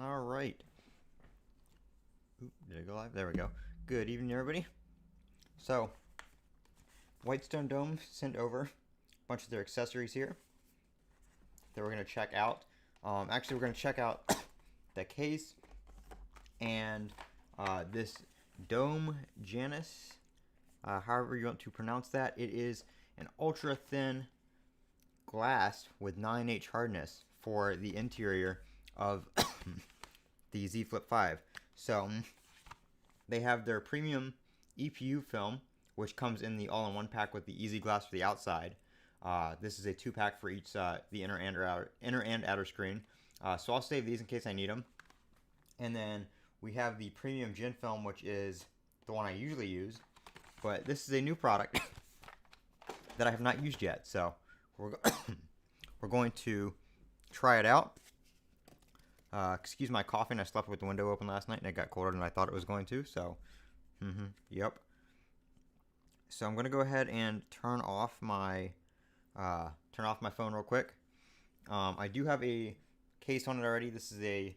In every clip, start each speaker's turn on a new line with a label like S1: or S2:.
S1: All right. Oop, did I go live? There we go. Good evening, everybody. So, Whitestone Dome sent over a bunch of their accessories here that we're going to check out. Actually, we're going to check out the case and this Dome Janus, however you want to pronounce that. It is an ultra thin glass with 9H hardness for the interior of the Z Flip 5. So they have their premium EPU film, which comes in the all-in-one pack with the easy glass for the outside. This is a 2-pack for each, the inner and outer screen. So I'll save these in case I need them. And then we have the premium gin film, which is the one I usually use, but this is a new product that I have not used yet. So we're going to try it out. Excuse my coughing. I slept with the window open last night and it got colder than I thought it was going to. So, yep. So I'm gonna go ahead and turn off my phone real quick. I do have a case on it already. This is a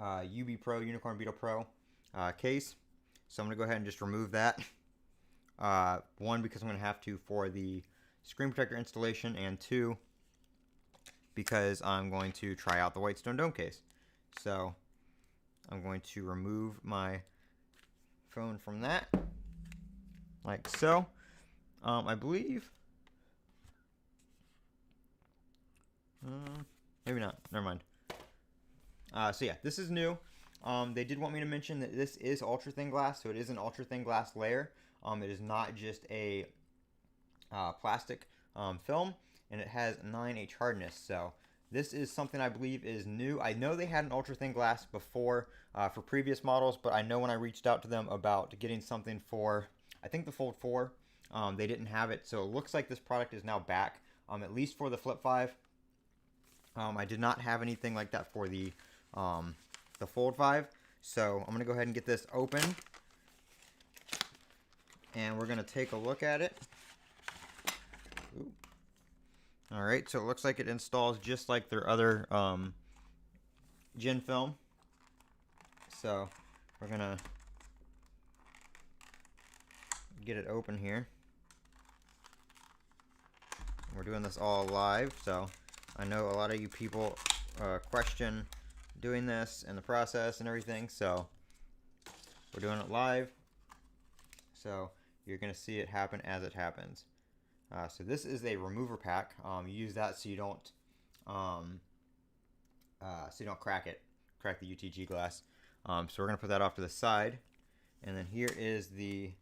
S1: UB Pro Unicorn Beetle Pro case. So I'm gonna go ahead and just remove that. One, because I'm gonna have to for the screen protector installation, and two, because I'm going to try out the Whitestone Dome case. So I'm going to remove my phone from that, like so. I believe, maybe not, never mind. So yeah, this is new. They did want me to mention that this is ultra thin glass, so it is an ultra thin glass layer. It is not just a plastic film, and it has 9H hardness. So this is something I believe is new. I know they had an ultra thin glass before for previous models, but I know when I reached out to them about getting something for, I think the Fold 4, they didn't have it. So it looks like this product is now back, at least for the Flip 5. I did not have anything like that for the Fold 5. So I'm going to go ahead and get this open, and we're going to take a look at it. Ooh. All right, so it looks like it installs just like their other gin film. So we're gonna get it open here. We're doing this all live, so I know a lot of you people question doing this and the process and everything, so we're doing it live. So you're gonna see it happen as it happens. So this is a remover pack. You use that so you don't crack the UTG glass. So we're gonna put that off to the side, and then here is the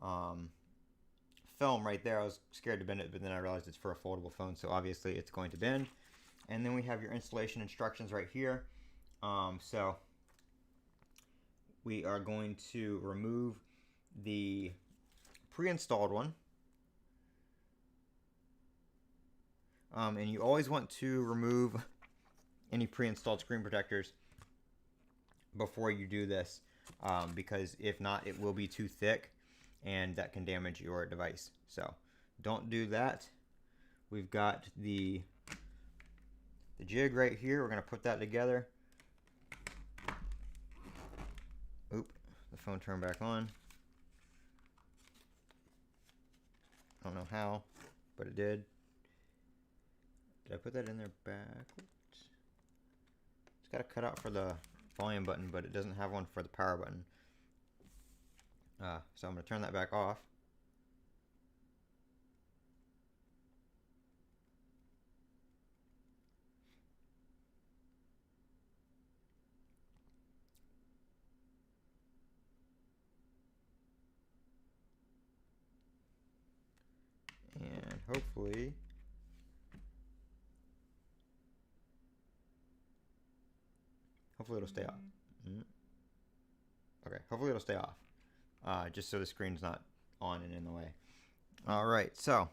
S1: film right there. I was scared to bend it, but then I realized it's for a foldable phone, so obviously it's going to bend. And then we have your installation instructions right here. So we are going to remove the pre-installed one. And you always want to remove any pre-installed screen protectors before you do this, because if not, it will be too thick and that can damage your device. So don't do that. We've got the jig right here. We're going to put that together. Oop, the phone turned back on. I don't know how, but it did. Did I put that in there backwards? It's got a cutout for the volume button, but it doesn't have one for the power button. So I'm going to turn that back off. And hopefully it'll stay off. Okay, hopefully it'll stay off. Just so the screen's not on and in the way. All right, so,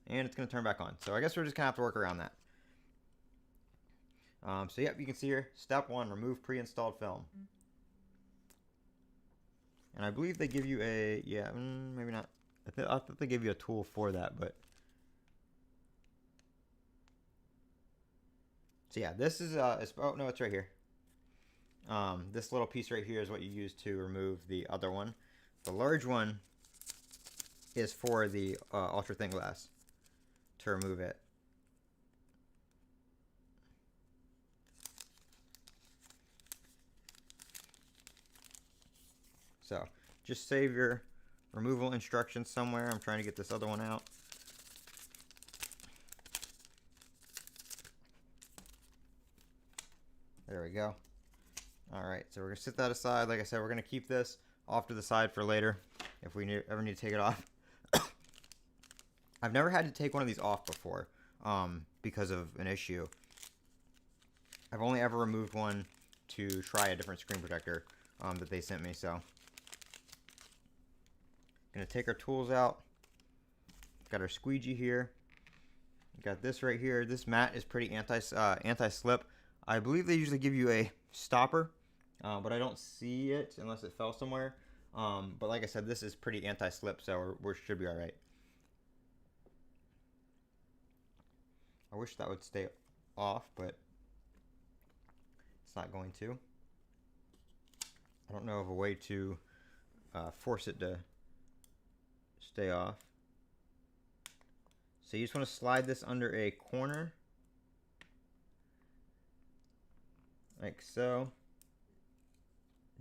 S1: and it's going to turn back on. So I guess we're just going to have to work around that. So yep, you can see here, step 1, remove pre-installed film. And I believe they give you a, yeah, maybe not. I thought they give you a tool for that, but. So yeah, this is, oh no, it's right here. This little piece right here is what you use to remove the other one. The large one is for the ultra thin glass to remove it. So just save your removal instructions somewhere. I'm trying to get this other one out. There we go. All right, so we're gonna set that aside. Like I said, we're gonna keep this off to the side for later if we ever need to take it off. I've never had to take one of these off before because of an issue. I've only ever removed one to try a different screen protector that they sent me. So, gonna take our tools out. Got our squeegee here. Got this right here. This mat is pretty anti-slip. I believe they usually give you a stopper, but I don't see it unless it fell somewhere. But like I said, this is pretty anti-slip, so we should be all right. I wish that would stay off, but it's not going to. I don't know of a way to force it to stay off. So you just want to slide this under a corner, like so,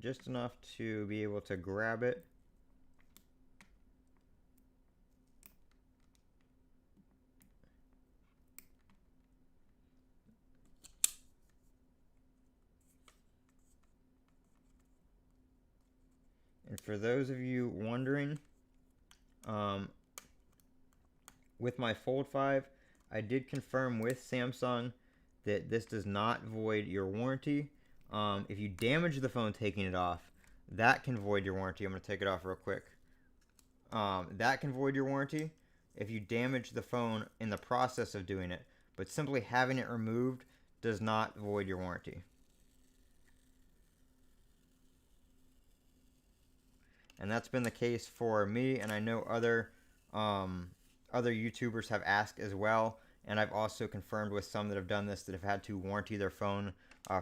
S1: just enough to be able to grab it. And for those of you wondering, with my Fold 5, I did confirm with Samsung that this does not void your warranty. If you damage the phone taking it off, that can void your warranty. I'm going to take it off real quick. That can void your warranty if you damage the phone in the process of doing it. But simply having it removed does not void your warranty. And that's been the case for me, and I know other YouTubers have asked as well, and I've also confirmed with some that have done this that have had to warranty their phone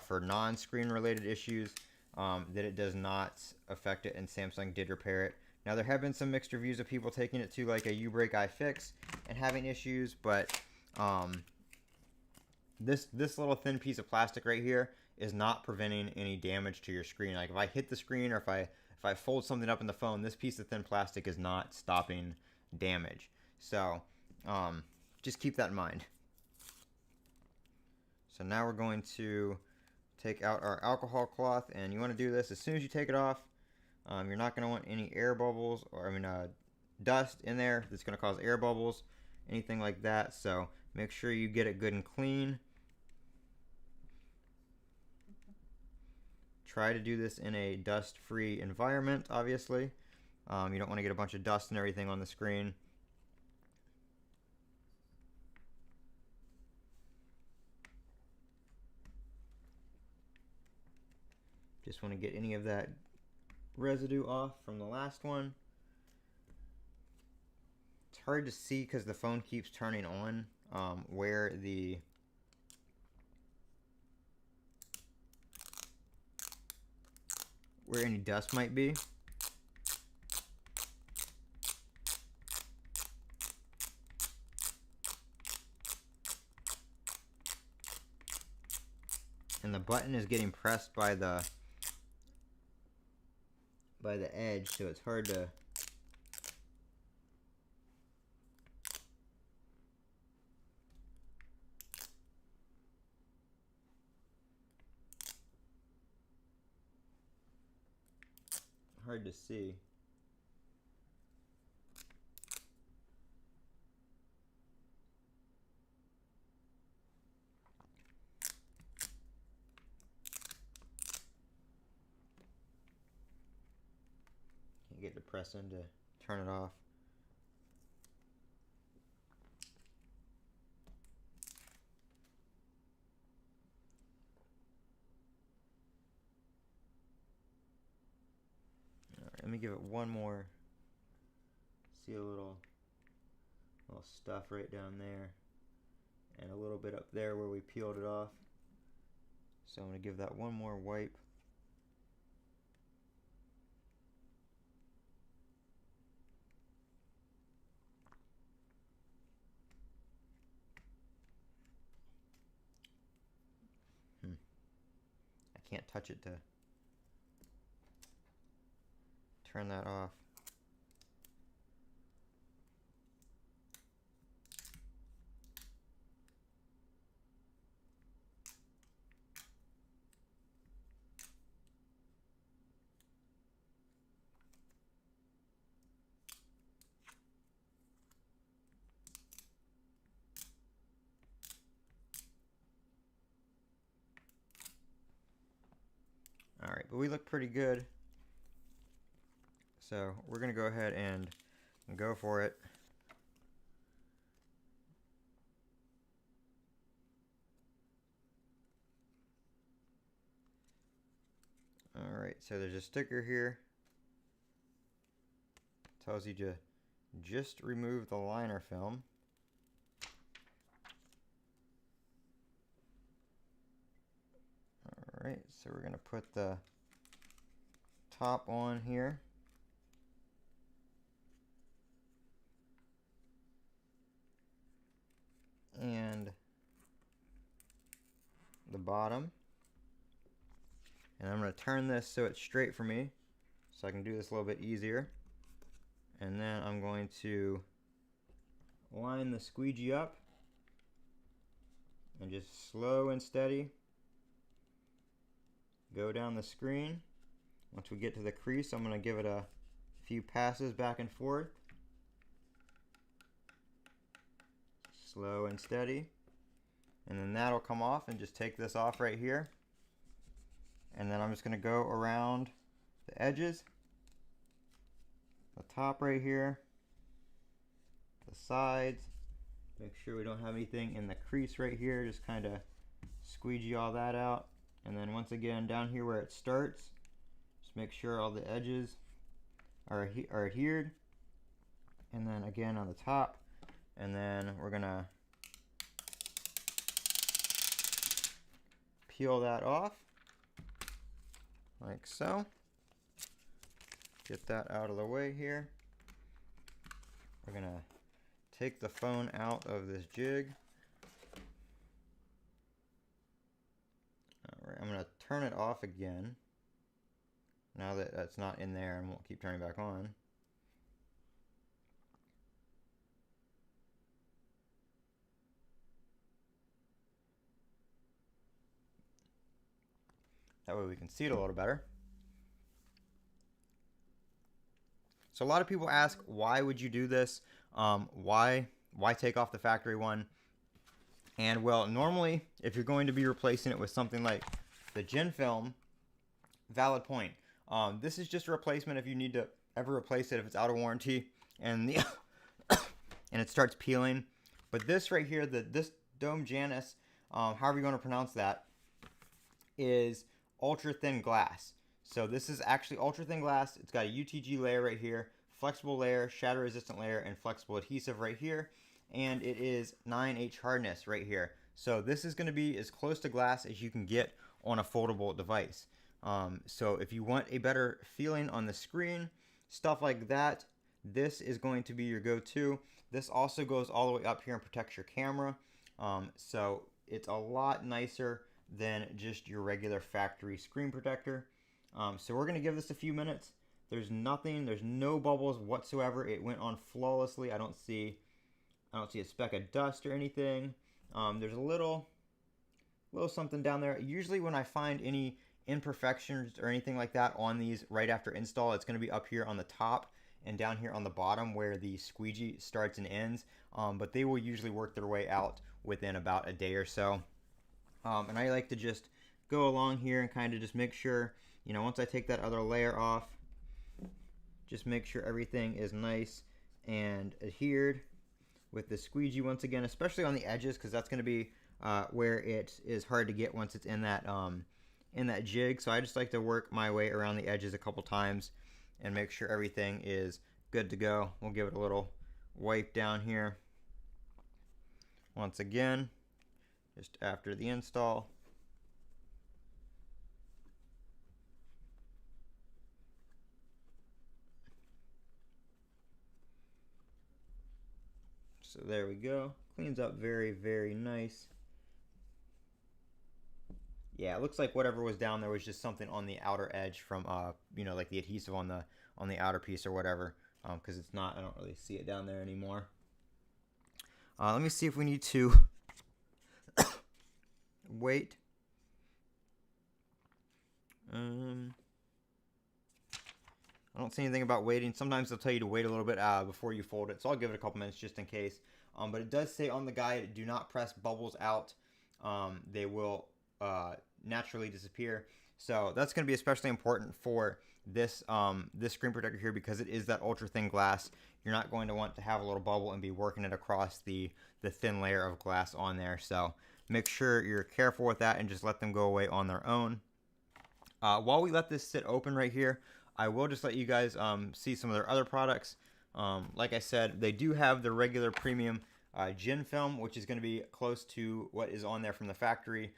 S1: for non-screen related issues, that it does not affect it, and Samsung did repair it. Now there have been some mixed reviews of people taking it to like a U-Break iFix and having issues, but this little thin piece of plastic right here is not preventing any damage to your screen. Like if I hit the screen or if I fold something up in the phone, this piece of thin plastic is not stopping damage. So just keep that in mind. So now we're going to take out our alcohol cloth, and you want to do this as soon as you take it off. You're not going to want any air bubbles, or dust in there that's going to cause air bubbles, anything like that. So make sure you get it good and clean. Try to do this in a dust-free environment, obviously. You don't want to get a bunch of dust and everything on the screen. Just want to get any of that residue off from the last one. It's hard to see because the phone keeps turning on where any dust might be. And the button is getting pressed by the edge, so it's hard to see. Can't get to press in to turn it off. Alright, let me give it one more. See a little stuff right down there, and a little bit up there where we peeled it off. So I'm going to give that one more wipe. can't touch it to turn that off. All right, but we look pretty good. So we're gonna go ahead and go for it. All right, so there's a sticker here. Tells you to just remove the liner film. All right, so we're gonna put the top on here. And the bottom. And I'm going to turn this so it's straight for me, so I can do this a little bit easier. And then I'm going to line the squeegee up and just slow and steady go down the screen. Once we get to the crease, I'm going to give it a few passes back and forth. Slow and steady. And then that'll come off, and just take this off right here. And then I'm just going to go around the edges, the top right here, the sides. Make sure we don't have anything in the crease right here. Just kind of squeegee all that out. And then once again, down here where it starts, just make sure all the edges are adhered. And then again on the top. And then we're going to peel that off like so. Get that out of the way here. We're going to take the phone out of this jig. Alright, I'm going to turn it off again now that that's not in there, and won't keep turning back on. That way we can see it a little better. So a lot of people ask, why would you do this? Why take off the factory one? And well, normally if you're going to be replacing it with something like the Gen film, valid point. This is just a replacement if you need to ever replace it if it's out of warranty and the and it starts peeling. But this right here, this Dome Janus, however you want to pronounce that, is ultra thin glass. So this is actually ultra thin glass. It's got a UTG layer right here, flexible layer, shatter resistant layer, and flexible adhesive right here. And it is 9H hardness right here. So this is going to be as close to glass as you can get on a foldable device. So if you want a better feeling on the screen, stuff like that, this is going to be your go-to. This also goes all the way up here and protects your camera. So it's a lot nicer than just your regular factory screen protector. So we're going to give this a few minutes. There's no bubbles whatsoever. It went on flawlessly. I don't see a speck of dust or anything. There's a little something down there. Usually when I find any imperfections or anything like that on these right after install, it's going to be up here on the top and down here on the bottom where the squeegee starts and ends. But they will usually work their way out within about a day or so. And I like to just go along here and kind of just make sure, once I take that other layer off, just make sure everything is nice and adhered with the squeegee once again, especially on the edges, because that's going to be where it is hard to get once it's in that jig. So I just like to work my way around the edges a couple times and make sure everything is good to go. We'll give it a little wipe down here once again, just after the install. So there we go. Cleans up very, very nice. Yeah, it looks like whatever was down there was just something on the outer edge from you know, like the adhesive on the outer piece or whatever. Because it's not, I don't really see it down there anymore. Let me see if we need to wait. I don't see anything about waiting. Sometimes they'll tell you to wait a little bit before you fold it, so I'll give it a couple minutes just in case. But it does say on the guide, do not press bubbles out. They will naturally disappear. So that's going to be especially important for this this screen protector here, because it is that ultra thin glass. You're not going to want to have a little bubble and be working it across the thin layer of glass on there. So make sure you're careful with that and just let them go away on their own. While we let this sit open right here, I will just let you guys see some of their other products. Like I said, they do have the regular premium gin film, which is going to be close to what is on there from the factory.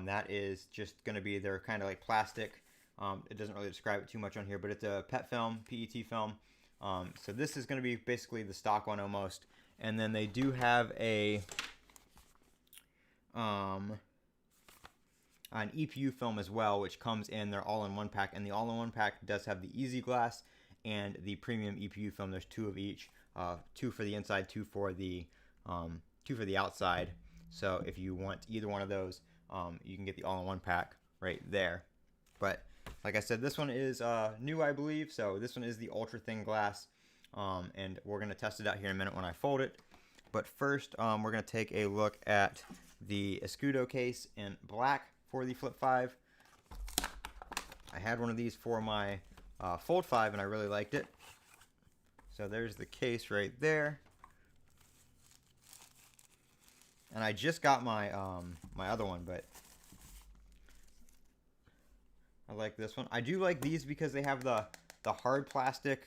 S1: That is just going to be their kind of like plastic. It doesn't really describe it too much on here, but it's a PET film, PET film. So this is going to be basically the stock one almost. And then they do have an EPU film as well, which comes in their all-in-one pack, and the all-in-one pack does have the Easy Glass and the premium EPU film. There's two of each, two for the inside, two for the outside. So if you want either one of those, you can get the all-in-one pack right there. But like I said, this one is new, I believe. So this one is the ultra thin glass, and we're gonna test it out here in a minute when I fold it. But first, we're gonna take a look at the Escudo case in black for the Flip 5. I had one of these for my Fold 5 and I really liked it. So there's the case right there. And I just got my my other one, but I like this one. I do like these because they have the hard plastic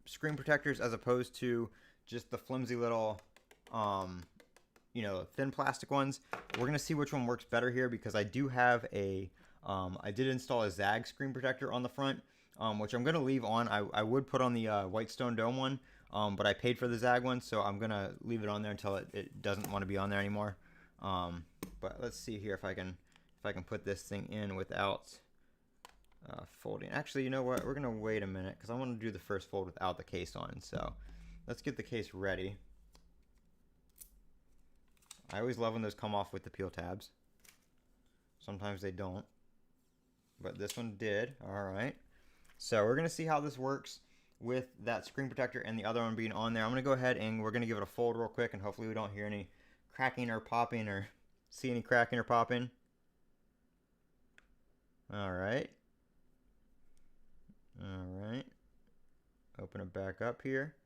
S1: screen protectors as opposed to just the flimsy little you know, thin plastic ones. We're gonna see which one works better here, because I do have I did install a Zag screen protector on the front, which I'm gonna leave on. I would put on the Whitestone Dome one, but I paid for the Zag one, so I'm gonna leave it on there until it doesn't want to be on there anymore. But let's see here if I can put this thing in without folding. Actually, you know what? We're gonna wait a minute because I want to do the first fold without the case on. So let's get the case ready. I always love when those come off with the peel tabs. Sometimes they don't, but this one did. All right. So we're gonna see how this works with that screen protector and the other one being on there. I'm gonna go ahead and we're gonna give it a fold real quick, and hopefully we don't hear any cracking or popping or see any cracking or popping. All right. All right. Open it back up here.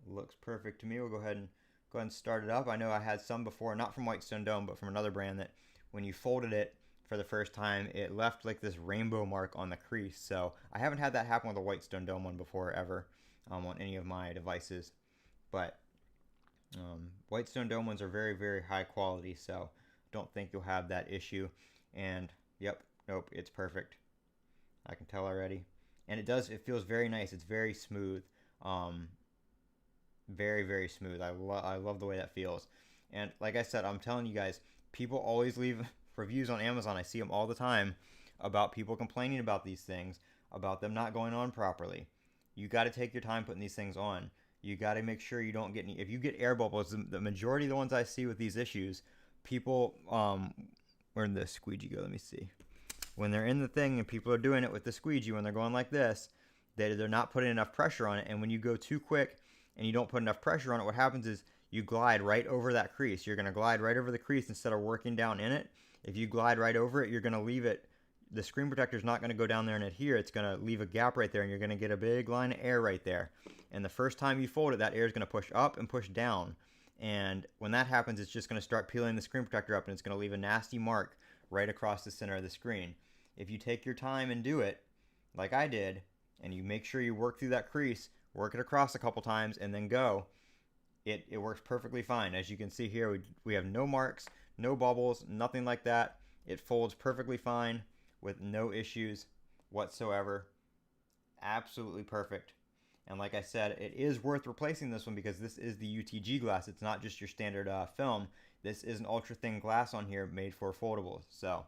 S1: Looks perfect to me. We'll go ahead and start it up. I know I had some before, not from Whitestone Dome, but from another brand, that when you folded it for the first time, it left like this rainbow mark on the crease. So I haven't had that happen with a Whitestone Dome one before ever on any of my devices. But Whitestone Dome ones are very, very high quality, so don't think you'll have that issue. And yep, nope, it's perfect. I can tell already. And it feels very nice. It's very smooth. Very, very smooth. I love the way that feels. And like I said, I'm telling you guys, people always leave reviews on Amazon. I see them all the time about people complaining about these things, about them not going on properly. You got to take your time putting these things on. You got to make sure you don't get any. If you get air bubbles, the majority of the ones I see with these issues, people, where'd the squeegee go? Let me see. When they're in the thing and people are doing it with the squeegee, when they're going like this, they're not putting enough pressure on it. And when you go too quick and you don't put enough pressure on it, what happens is you glide right over that crease. You're going to glide right over the crease instead of working down in it. If you glide right over it, you're going to leave it. The screen protector is not going to go down there and adhere. It's going to leave a gap right there, and you're going to get a big line of air right there. And the first time you fold it, that air is going to push up and push down. And when that happens, it's just going to start peeling the screen protector up, and it's going to leave a nasty mark right across the center of the screen. If you take your time and do it, like I did, and you make sure you work through that crease, work it across a couple times, and then go, it works perfectly fine. As you can see here, we have no marks, no bubbles, nothing like that. It folds perfectly fine with no issues whatsoever. Absolutely perfect. And like I said, it is worth replacing this one because this is the UTG glass. It's not just your standard film. This is an ultra thin glass on here made for foldables. So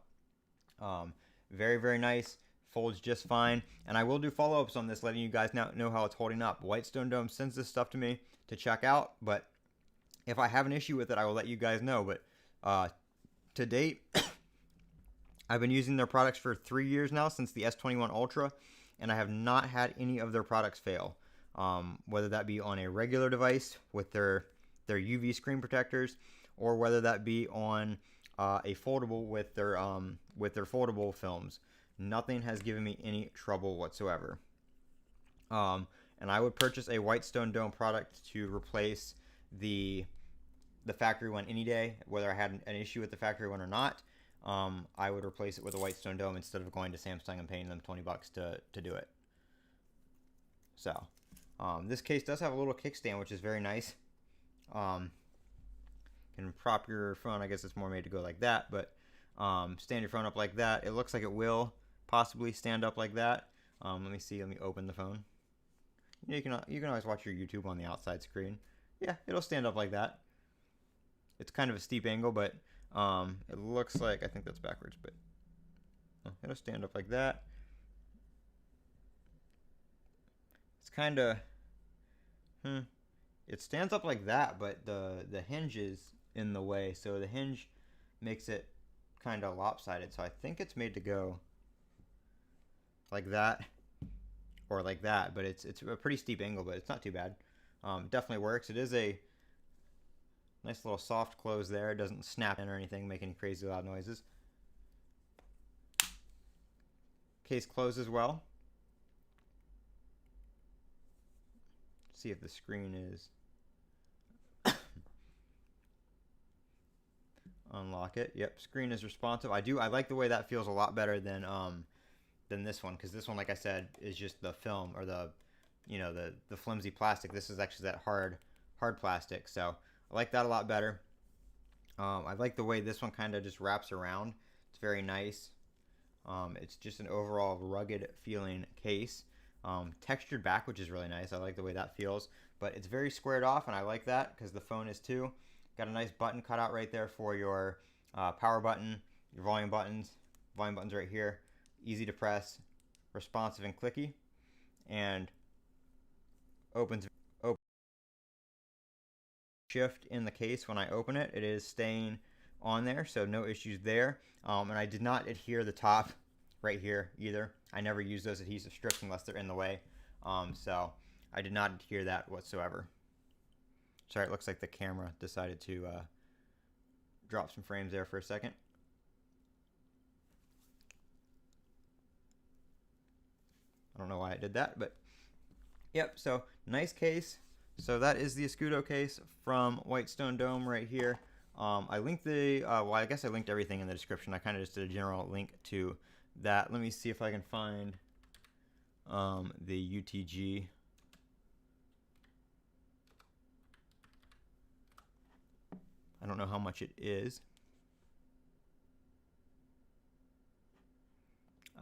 S1: very, very nice. Folds just fine. And I will do follow-ups on this, letting you guys know how it's holding up. Whitestone Dome sends this stuff to me to check out, but if I have an issue with it, I will let you guys know. But to date, I've been using their products for 3 years now, since the S21 Ultra, and I have not had any of their products fail. Whether that be on a regular device with their UV screen protectors, or whether that be on a foldable with their foldable films. Nothing has given me any trouble whatsoever. And I would purchase a Whitestone Dome product to replace the factory one any day, whether I had an issue with the factory one or not. I would replace it with a Whitestone Dome instead of going to Samsung and paying them $20 to do it. So this case does have a little kickstand, which is very nice. Can prop your phone. I guess it's more made to go like that, but stand your phone up like that. It looks like it will possibly stand up like that. Let me see. Let me open the phone. You can always watch your YouTube on the outside screen. Yeah, it'll stand up like that. It's kind of a steep angle, but it looks like, I think that's backwards, but it'll stand up like that. It's kind of it stands up like that, but the hinge is in the way, so the hinge makes it kind of lopsided. So I think it's made to go like that or like that, but it's a pretty steep angle, but it's not too bad. Definitely works. It is a nice little soft close there. It doesn't snap in or anything, make any crazy loud noises. Case closes well. See if the screen is unlock it. Yep, screen is responsive. I like the way that feels a lot better than this one, because this one, like I said, is just the film, or the flimsy plastic. This is actually that hard plastic, so I like that a lot better. I like the way this one kind of just wraps around. It's very nice. It's just an overall rugged feeling case. Textured back, which is really nice. I like the way that feels, but it's very squared off, and I like that because the phone is too. Got a nice button cut out right there for your power button, your volume buttons. Volume buttons right here. Easy to press, responsive and clicky, and opens. Shift in the case when I open it. It is staying on there, so no issues there. And I did not adhere the top right here either. I never use those adhesive strips unless they're in the way. So I did not adhere that whatsoever. Sorry, it looks like the camera decided to drop some frames there for a second. I don't know why I did that, but yep, so nice case. So that is the Escudo case from Whitestone Dome right here. I linked well, I guess I linked everything in the description. I kind of just did a general link to that. Let me see if I can find the UTG. I don't know how much it is.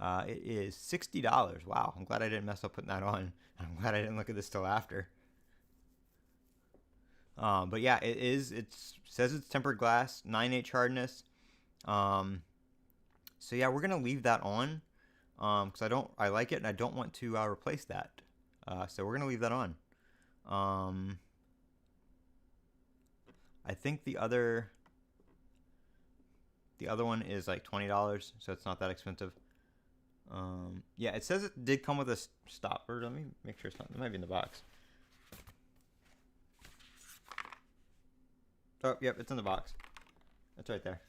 S1: It is $60. Wow, I'm glad I didn't mess up putting that on. I'm glad I didn't look at this till after. But yeah, it is. It says it's tempered glass, 9H hardness. So yeah, we're gonna leave that on because I like it and I don't want to replace that. So we're gonna leave that on. I think the other one is like $20, so it's not that expensive. Yeah, it says it did come with a stopper. Let me make sure it's not. It might be in the box. Oh, yep, it's in the box. It's right there.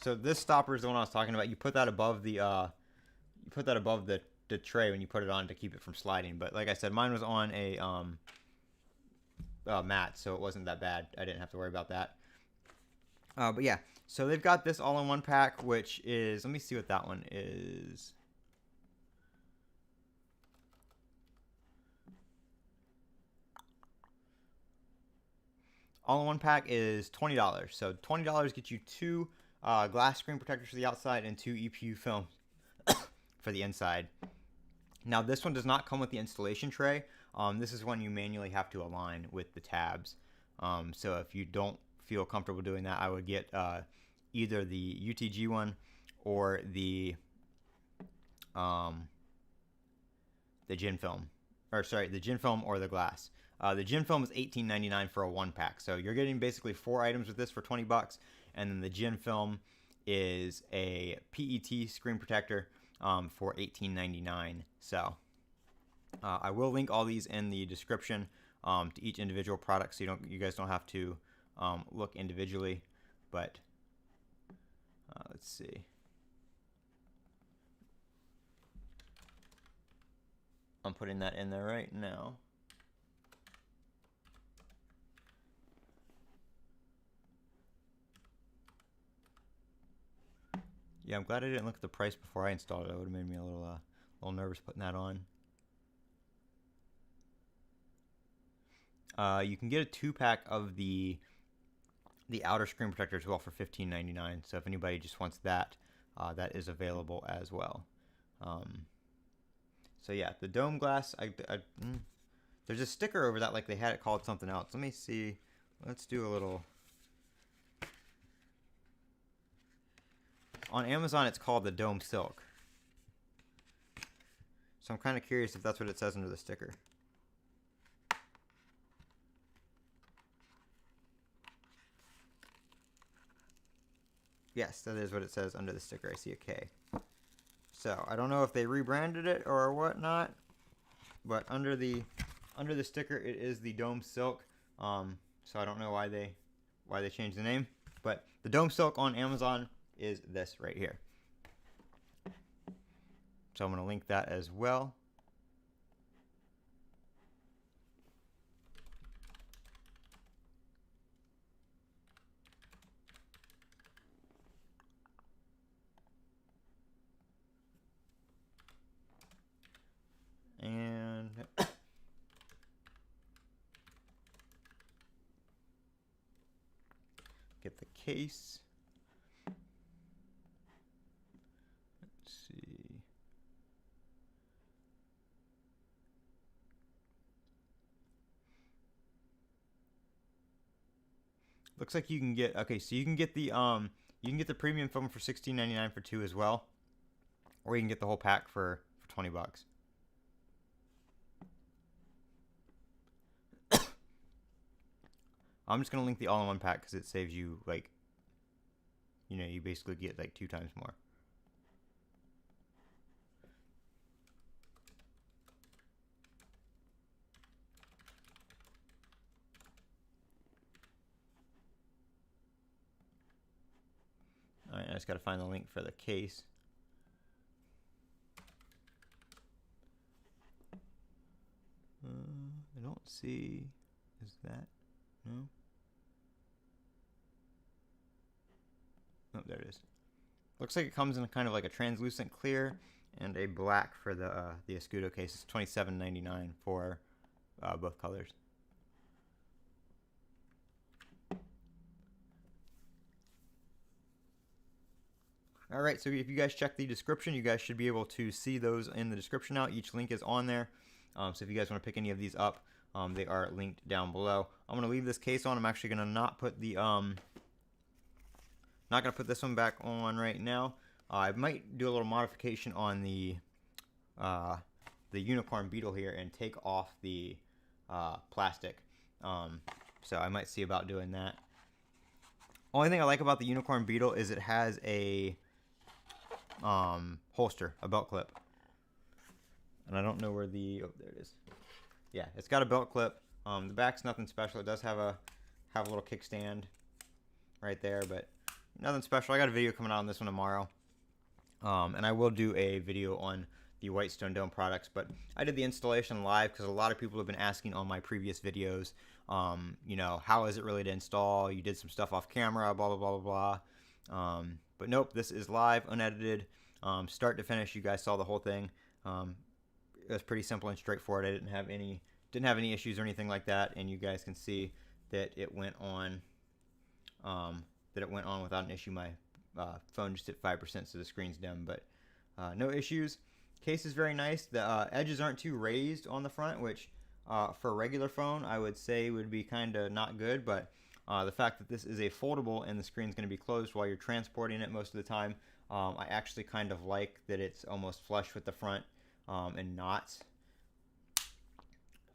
S1: So this stopper is the one I was talking about. You put that above the tray when you put it on to keep it from sliding. But like I said, mine was on a mat, so it wasn't that bad. I didn't have to worry about that. But yeah, so they've got this all-in-one pack, which is, let me see what that one is. All-in-one pack is $20. So $20 gets you 2 glass screen protectors for the outside and 2 EPU films for the inside. Now this one does not come with the installation tray. This is one you manually have to align with the tabs. So if you don't feel comfortable doing that, I would get either the UTG one or the gin film, or sorry, the gin film or the glass. The gin film is $18.99 for a 1-pack, so you're getting basically 4 items with this for $20, and then the gin film is a PET screen protector for $18.99. So I will link all these in the description to each individual product, so you guys don't have to look individually. But let's see. I'm putting that in there right now. Yeah, I'm glad I didn't look at the price before I installed it. It would have made me a little nervous putting that on. You can get a 2-pack of the outer screen protector as well for $15.99. So if anybody just wants that, that is available as well. So yeah, the dome glass. There's a sticker over that, like they had it called something else. Let me see. Let's do a little. On Amazon, it's called the Dome Silk. So I'm kind of curious if that's what it says under the sticker. Yes, that is what it says under the sticker. I see a K. So I don't know if they rebranded it or whatnot, but under the sticker it is the Dome Silk. So I don't know why they changed the name, but the Dome Silk on Amazon is this right here. So I'm going to link that as well. And get the case. Let's see. Looks like you can get, okay, so you can get the premium film for $16.99 for 2 as well, or you can get the whole pack for $20. I'm just gonna link the all-in-one pack because it saves you, like, you basically get like 2 times more. All right, I just gotta find the link for the case. I don't see. Is that? No. Oh, there it is. Looks like it comes in kind of like a translucent clear and a black for the Escudo case. It's $27.99 for both colors. All right, so if you guys check the description, you guys should be able to see those in the description now. Each link is on there. So if you guys want to pick any of these up, they are linked down below. I'm going to leave this case on. I'm actually going to not put the not going to put this one back on right now. I might do a little modification on the unicorn beetle here and take off the plastic. So I might see about doing that. Only thing I like about the unicorn beetle is it has a holster, a belt clip. And I don't know where the, oh, there it is. Yeah, it's got a belt clip. The back's nothing special. It does have a little kickstand right there, but nothing special. I got a video coming out on this one tomorrow. And I will do a video on the Whitestone Dome products, but I did the installation live because a lot of people have been asking on my previous videos, how is it really to install? You did some stuff off camera, blah, blah, blah, blah, blah. But nope, this is live, unedited, start to finish. You guys saw the whole thing. It was pretty simple and straightforward. I didn't have any issues or anything like that, and you guys can see that it went on without an issue. My phone just hit 5%, so the screen's dim, but no issues. Case is very nice. The edges aren't too raised on the front, which for a regular phone, I would say would be kind of not good, but the fact that this is a foldable and the screen's going to be closed while you're transporting it most of the time, I actually kind of like that it's almost flush with the front and not,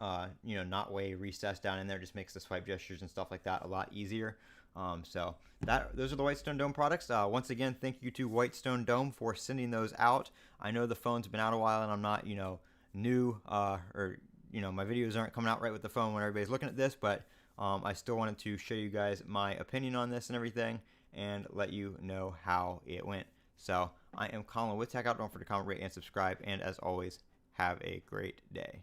S1: not way recessed down in there. Just makes the swipe gestures and stuff like that a lot easier. So those are the Whitestone Dome products. Once again, thank you to Whitestone Dome for sending those out. I know the phone's been out a while and I'm not, new or my videos aren't coming out right with the phone when everybody's looking at this, but I still wanted to show you guys my opinion on this and everything and let you know how it went. So I am Colin with Techout. Don't forget to comment, rate, and subscribe. And as always, have a great day.